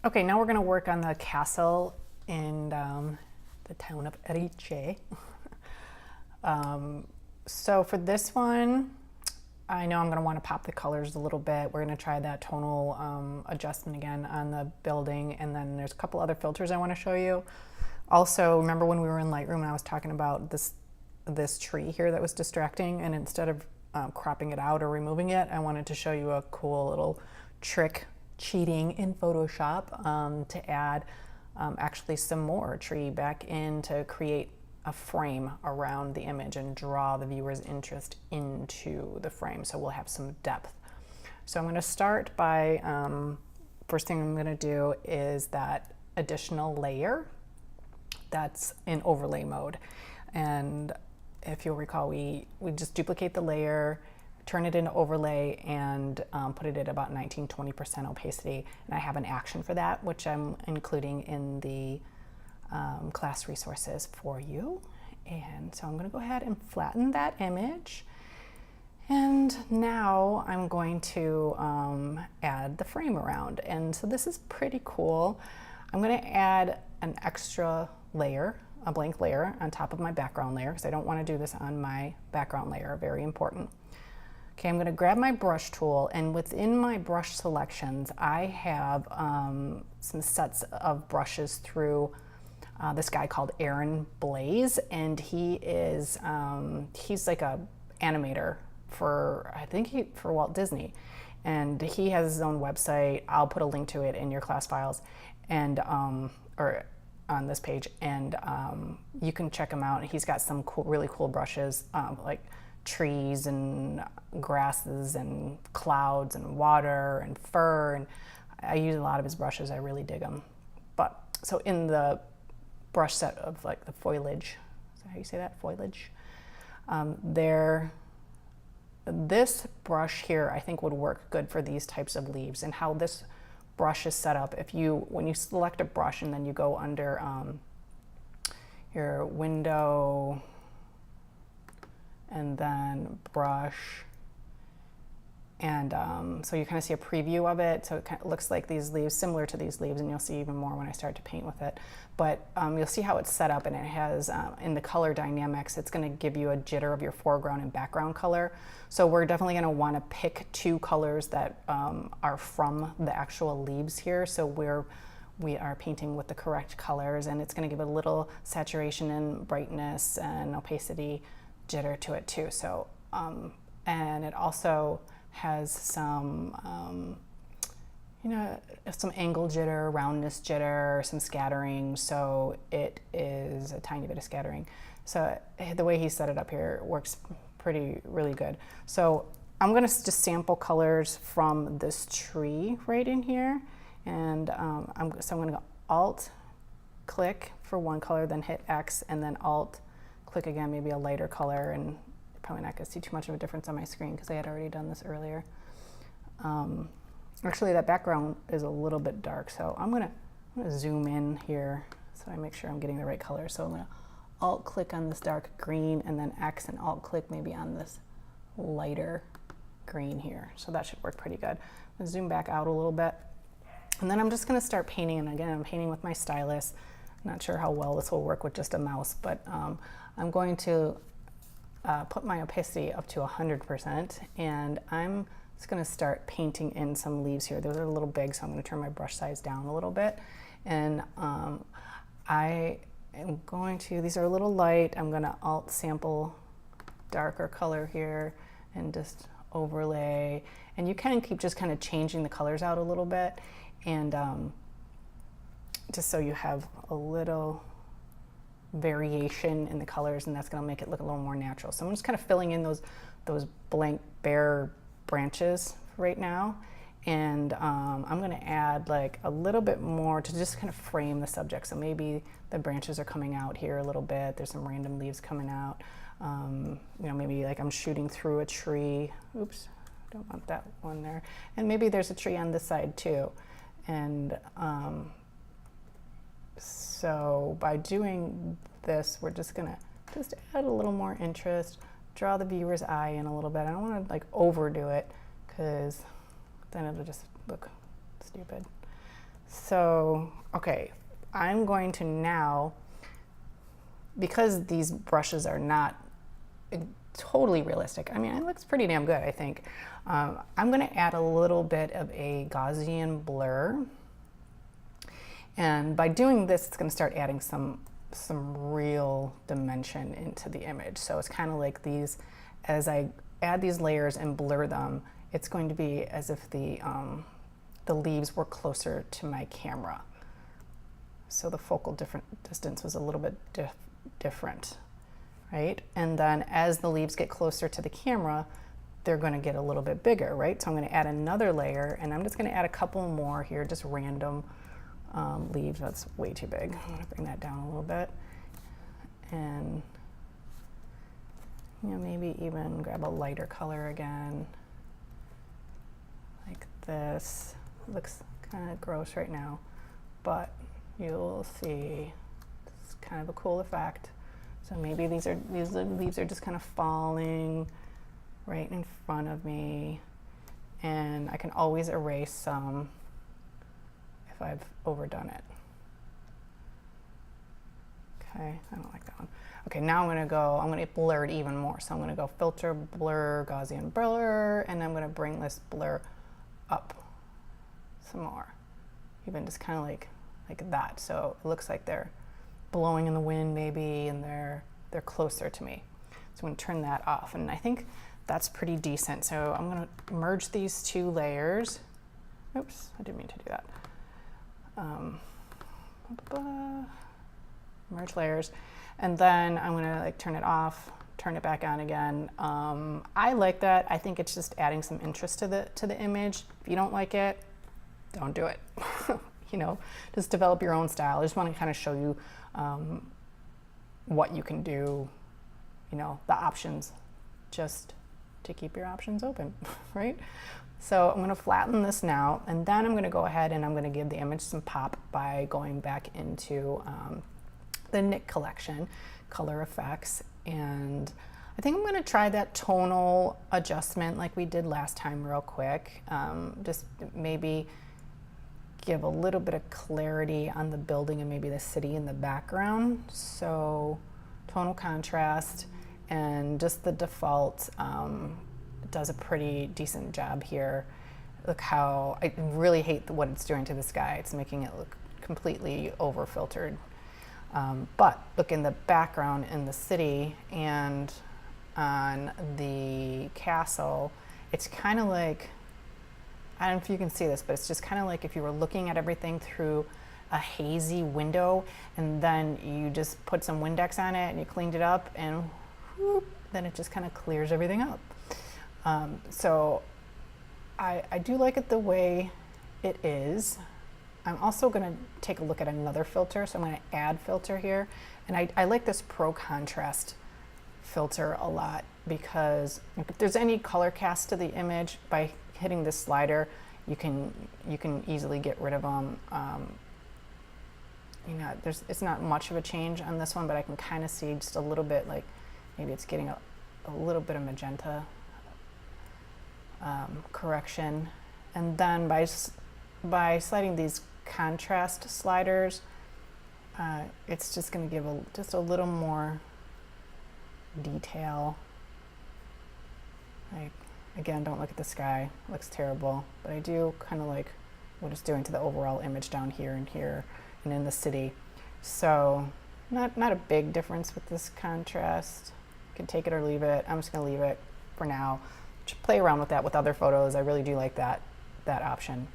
Okay, now we're going to work on the castle in the town of Erice. So for this one, I know I'm going to want to pop the colors a little bit. We're going to try that tonal adjustment again on the building, and then there's a couple other filters I want to show you. Also, remember when we were in Lightroom and I was talking about this tree here that was distracting, and instead of cropping it out or removing it, I wanted to show you a cool little trick cheating in Photoshop to add actually some more tree back in to create a frame around the image and draw the viewer's interest into the frame, so we'll have some depth. So I'm going to start by, first thing I'm going to do is that additional layer that's in overlay mode. And if you'll recall, we just duplicate the layer, turn it into overlay, and put it at about 19-20% opacity. And I have an action for that, which I'm including in the class resources for you. And so I'm going to go ahead and flatten that image. And now I'm going to add the frame around. And so this is pretty cool. I'm going to add an extra layer, a blank layer on top of my background layer, because I don't want to do this on my background layer, very important. Okay, I'm going to grab my brush tool, and within my brush selections, I have some sets of brushes through this guy called Aaron Blaze, and he's like a animator for, I think for Walt Disney, and he has his own website. I'll put a link to it in your class files, and or on this page, and you can check him out. He's got some cool, really cool brushes, like trees and grasses and clouds and water and fur, and I use a lot of his brushes. I really dig them. But so in the brush set of like the foliage, is that how you say that, foliage? This brush here I think would work good for these types of leaves. And how this brush is set up, when you select a brush and then you go under your window and then brush, and so you kind of see a preview of it. So it kind of looks like these leaves, similar to these leaves, and you'll see even more when I start to paint with it. But you'll see how it's set up, and it has, in the color dynamics, it's going to give you a jitter of your foreground and background color. So we're definitely going to want to pick two colors that are from the actual leaves here. So we are painting with the correct colors, and it's going to give a little saturation and brightness and opacity jitter to it too. So and it also has some some angle jitter, roundness jitter, some scattering. So it is a tiny bit of scattering. So the way he set it up here works really good. So I'm going to just sample colors from this tree right in here, and so I'm going to go Alt click for one color, then hit X, and then Alt click again, maybe a lighter color, and you're probably not going to see too much of a difference on my screen because I had already done this earlier. Actually, that background is a little bit dark, so I'm gonna zoom in here so I make sure I'm getting the right color. So I'm gonna Alt click on this dark green, and then X and Alt click maybe on this lighter green here. So that should work pretty good. I'm gonna zoom back out a little bit, and then I'm just gonna start painting. And again, I'm painting with my stylus. Not sure how well this will work with just a mouse, but I'm going to put my opacity up to 100%, and I'm just going to start painting in some leaves here. Those are a little big, so I'm going to turn my brush size down a little bit. And I am going to, these are a little light, I'm going to Alt sample darker color here and just overlay. And you can keep just kind of changing the colors out a little bit, and just so you have a little variation in the colors, and that's going to make it look a little more natural. So I'm just kind of filling in those blank bare branches right now, and I'm going to add like a little bit more to just kind of frame the subject. So maybe the branches are coming out here a little bit, there's some random leaves coming out, maybe like I'm shooting through a tree. Oops, don't want that one there. And maybe there's a tree on this side too. And so by doing this, we're just gonna add a little more interest, draw the viewer's eye in a little bit. I don't want to like overdo it because then it'll just look stupid. So, okay, I'm going to now, because these brushes are not totally realistic, I mean, it looks pretty damn good, I think. I'm going to add a little bit of a Gaussian blur. And by doing this, it's going to start adding some real dimension into the image. So it's kind of like these, as I add these layers and blur them, it's going to be as if the leaves were closer to my camera. So the focal distance was a little bit different, right? And then as the leaves get closer to the camera, they're going to get a little bit bigger, right? So I'm going to add another layer, and I'm just going to add a couple more here, just random leaves. That's way too big. I'm going to bring that down a little bit, and maybe even grab a lighter color again, like this. It looks kind of gross right now, but you'll see it's kind of a cool effect. So maybe these leaves are just kind of falling right in front of me, and I can always erase some if I've overdone it. Okay, I don't like that one. Okay, now I'm going to blur it even more. So I'm going to go filter, blur, Gaussian blur, and I'm going to bring this blur up some more, even just kind of like that. So it looks like they're blowing in the wind maybe, and they're closer to me. So I'm going to turn that off, and I think that's pretty decent. So I'm going to merge these two layers. Oops, I didn't mean to do that. Merge layers, and then I'm going to turn it off, turn it back on again. I like that. I think it's just adding some interest to the image. If you don't like it, don't do it. Just develop your own style. I just want to kind of show you what you can do, the options, just to keep your options open, right? So I'm going to flatten this now, and then I'm going to go ahead and I'm going to give the image some pop by going back into the Nik collection, color effects, and I think I'm going to try that tonal adjustment like we did last time real quick. Just maybe give a little bit of clarity on the building and maybe the city in the background. So tonal contrast, and just the default does a pretty decent job here. Look how, I really hate what it's doing to the sky. It's making it look completely over filtered. But look, in the background in the city and on the castle, it's kind of like, I don't know if you can see this, but it's just kind of like if you were looking at everything through a hazy window, and then you just put some Windex on it and you cleaned it up, and whoop, then it just kind of clears everything up. So I do like it the way it is. I'm also going to take a look at another filter, so I'm going to add filter here, and I like this Pro Contrast filter a lot, because if there's any color cast to the image, by hitting this slider you can easily get rid of them. It's not much of a change on this one, but I can kind of see just a little bit, like maybe it's getting a little bit of magenta correction, and then by sliding these contrast sliders, it's just going to give just a little more detail. Like, again, don't look at the sky, it looks terrible, but I do kind of like what it's doing to the overall image down here and in the city. So not a big difference with this contrast. You can take it or leave it. I'm just going to leave it for now. Just play around with that with other photos. I really do like that option.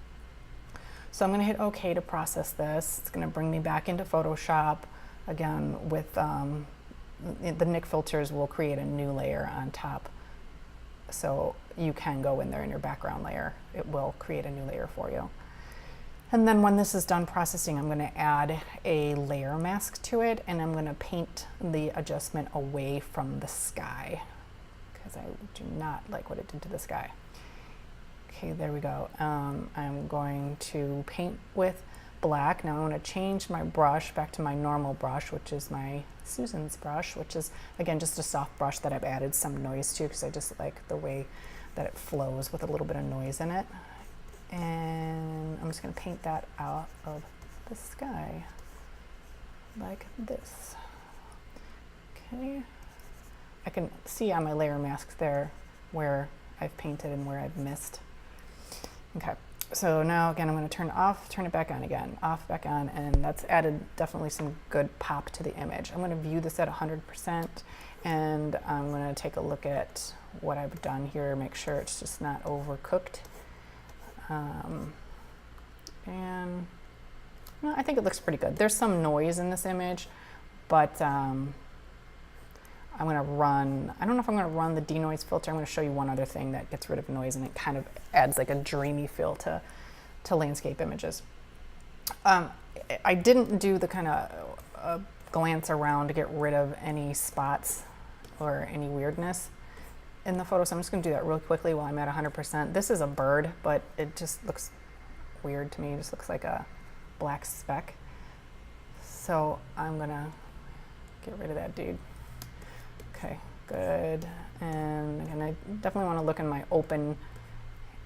So I'm going to hit OK to process this. It's going to bring me back into Photoshop. Again, with the Nik filters will create a new layer on top. So you can go in there in your background layer. It will create a new layer for you. And then when this is done processing, I'm going to add a layer mask to it, and I'm going to paint the adjustment away from the sky, because I do not like what it did to the sky. Okay, there we go. I'm going to paint with black. Now I want to change my brush back to my normal brush, which is my Susan's brush, which is, again, just a soft brush that I've added some noise to, because I just like the way that it flows with a little bit of noise in it. And I'm just gonna paint that out of the sky like this. Okay, I can see on my layer masks there where I've painted and where I've missed. Okay, so now again, I'm going to turn it off, turn it back on again, off, back on, and that's added definitely some good pop to the image. I'm going to view this at 100%, and I'm going to take a look at what I've done here, make sure it's just not overcooked. And well, I think it looks pretty good. There's some noise in this image, but I'm going to run, I don't know if I'm going to run the denoise filter. I'm going to show you one other thing that gets rid of noise, and it kind of adds like a dreamy feel to landscape images. I didn't do the kind of glance around to get rid of any spots or any weirdness in the photo, so I'm just going to do that real quickly while I'm at 100%. This is a bird, but it just looks weird to me. It just looks like a black speck. So I'm going to get rid of that dude. Okay, good. And again, I definitely want to look in my open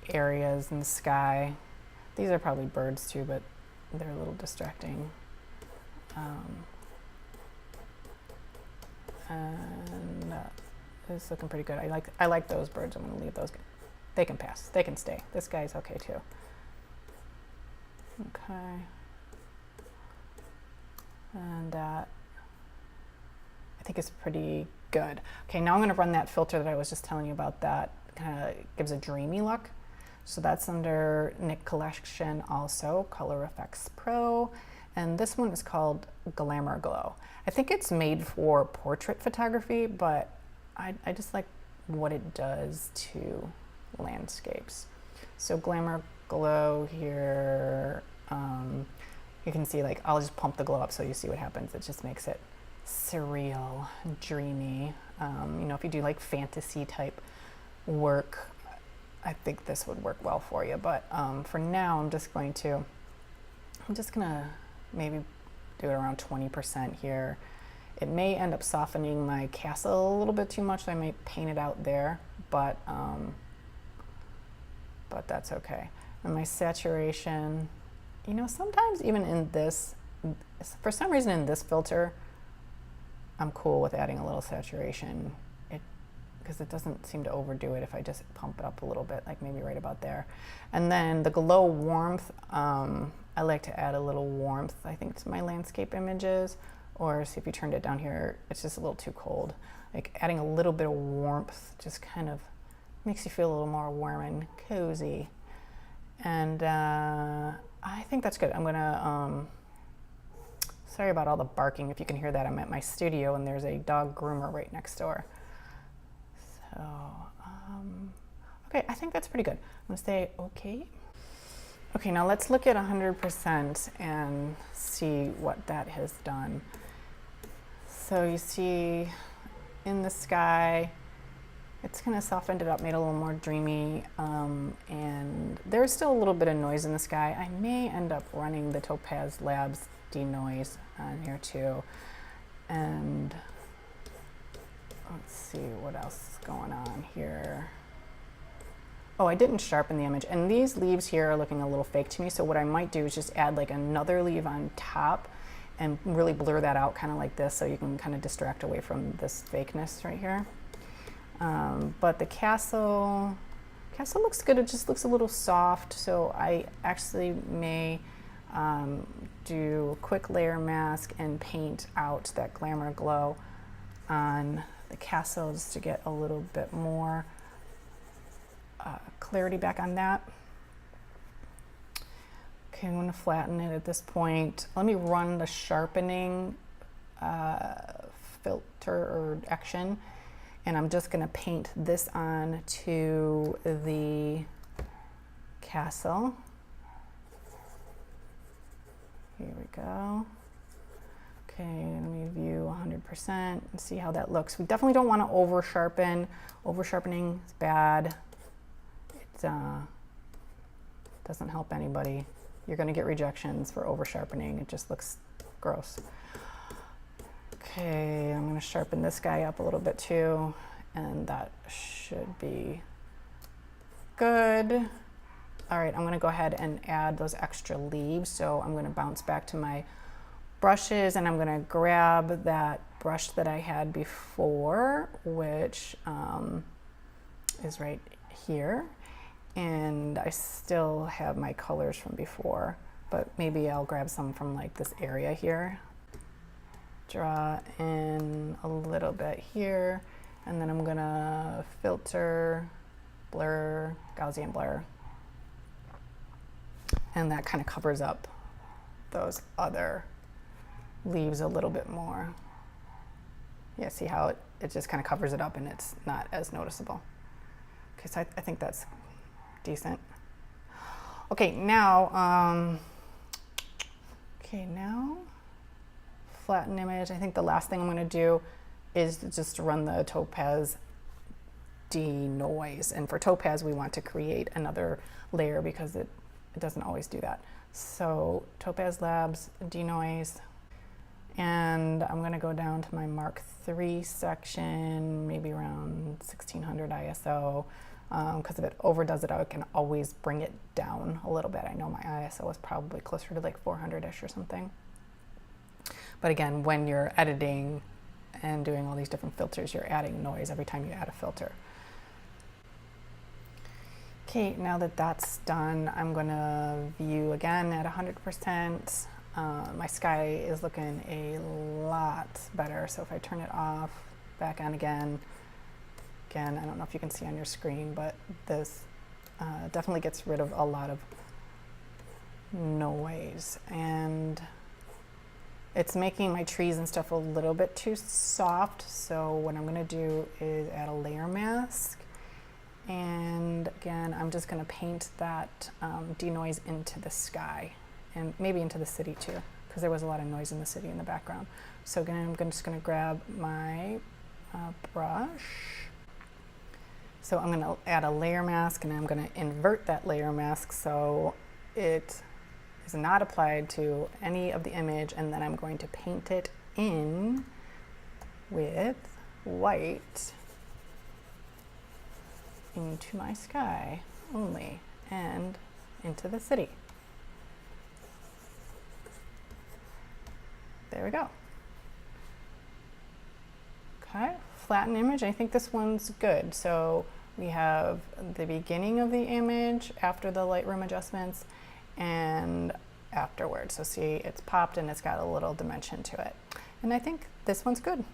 areas in the sky. These are probably birds too, but they're a little distracting. And it's looking pretty good. I like those birds. I'm going to leave those. They can pass. They can stay. This guy's okay too. Okay. And I think it's pretty good. Okay, now I'm going to run that filter that I was just telling you about. That kind of gives a dreamy look. So that's under Nick Collection also, Color Effects Pro. And this one is called Glamour Glow. I think it's made for portrait photography, but I just like what it does to landscapes. So Glamour Glow here, you can see, like, I'll just pump the glow up so you see what happens. It just makes it surreal, dreamy. You know, if you do like fantasy type work, I think this would work well for you. But for now, I'm just gonna maybe do it around 20% here. It may end up softening my castle a little bit too much, so I may paint it out there, but that's okay. And my saturation, you know, sometimes even in this, for some reason in this filter, I'm cool with adding a little saturation, because it doesn't seem to overdo it if I just pump it up a little bit, like maybe right about there. And then the glow warmth, I like to add a little warmth, I think, to my landscape images, or see if you turned it down here, it's just a little too cold. Like adding a little bit of warmth just kind of makes you feel a little more warm and cozy. And I think that's good. I'm gonna, sorry about all the barking. If you can hear that, I'm at my studio and there's a dog groomer right next door. So, okay, I think that's pretty good. I'm gonna say okay. Okay, now let's look at 100% and see what that has done. So you see in the sky, it's kind of softened it up, made it a little more dreamy, and there's still a little bit of noise in the sky. I may end up running the Topaz Labs denoise on here too. And let's see what else is going on here. Oh, I didn't sharpen the image, and these leaves here are looking a little fake to me, so what I might do is just add like another leaf on top and really blur that out kind of like this, so you can kind of distract away from this fakeness right here. But the castle looks good. It just looks a little soft, so I actually may do a quick layer mask and paint out that Glamour Glow on the castle just to get a little bit more clarity back on that. Okay, I'm going to flatten it at this point. Let me run the sharpening filter or action, and I'm just going to paint this on to the castle. Here we go. Okay, let me view 100% and see how that looks. We definitely don't want to over sharpen. Over sharpening is bad. It doesn't help anybody. You're going to get rejections for over sharpening. It just looks gross. Okay, I'm going to sharpen this guy up a little bit too, and that should be good. All right, I'm gonna go ahead and add those extra leaves. So I'm gonna bounce back to my brushes and I'm gonna grab that brush that I had before, which is right here. And I still have my colors from before, but maybe I'll grab some from like this area here. Draw in a little bit here, and then I'm gonna filter, blur, Gaussian blur. And that kind of covers up those other leaves a little bit more. Yeah, see how it just kind of covers it up and it's not as noticeable. Okay, so I think that's decent. Okay, now, flatten image. I think the last thing I'm gonna do is just run the topaz denoise. And for topaz, we want to create another layer because it doesn't always do that. So Topaz Labs denoise, and I'm gonna go down to my Mark III section, maybe around 1600 ISO. Because if it overdoes it, I can always bring it down a little bit. I know my ISO is probably closer to like 400-ish or something. But again, when you're editing and doing all these different filters, you're adding noise every time you add a filter. Okay, now that that's done, I'm gonna view again at 100%. My sky is looking a lot better. So if I turn it off, back on again, I don't know if you can see on your screen, but this definitely gets rid of a lot of noise. And it's making my trees and stuff a little bit too soft. So what I'm gonna do is add a layer mask. And again, I'm just gonna paint that denoise into the sky and maybe into the city too, because there was a lot of noise in the city in the background. So again, I'm just gonna grab my brush. So I'm gonna add a layer mask and I'm gonna invert that layer mask so it is not applied to any of the image, and then I'm going to paint it in with white into my sky only and into the city. There we go. Okay, flatten image. I think this one's good. So we have the beginning of the image after the Lightroom adjustments and afterwards. So see, it's popped and it's got a little dimension to it. And I think this one's good.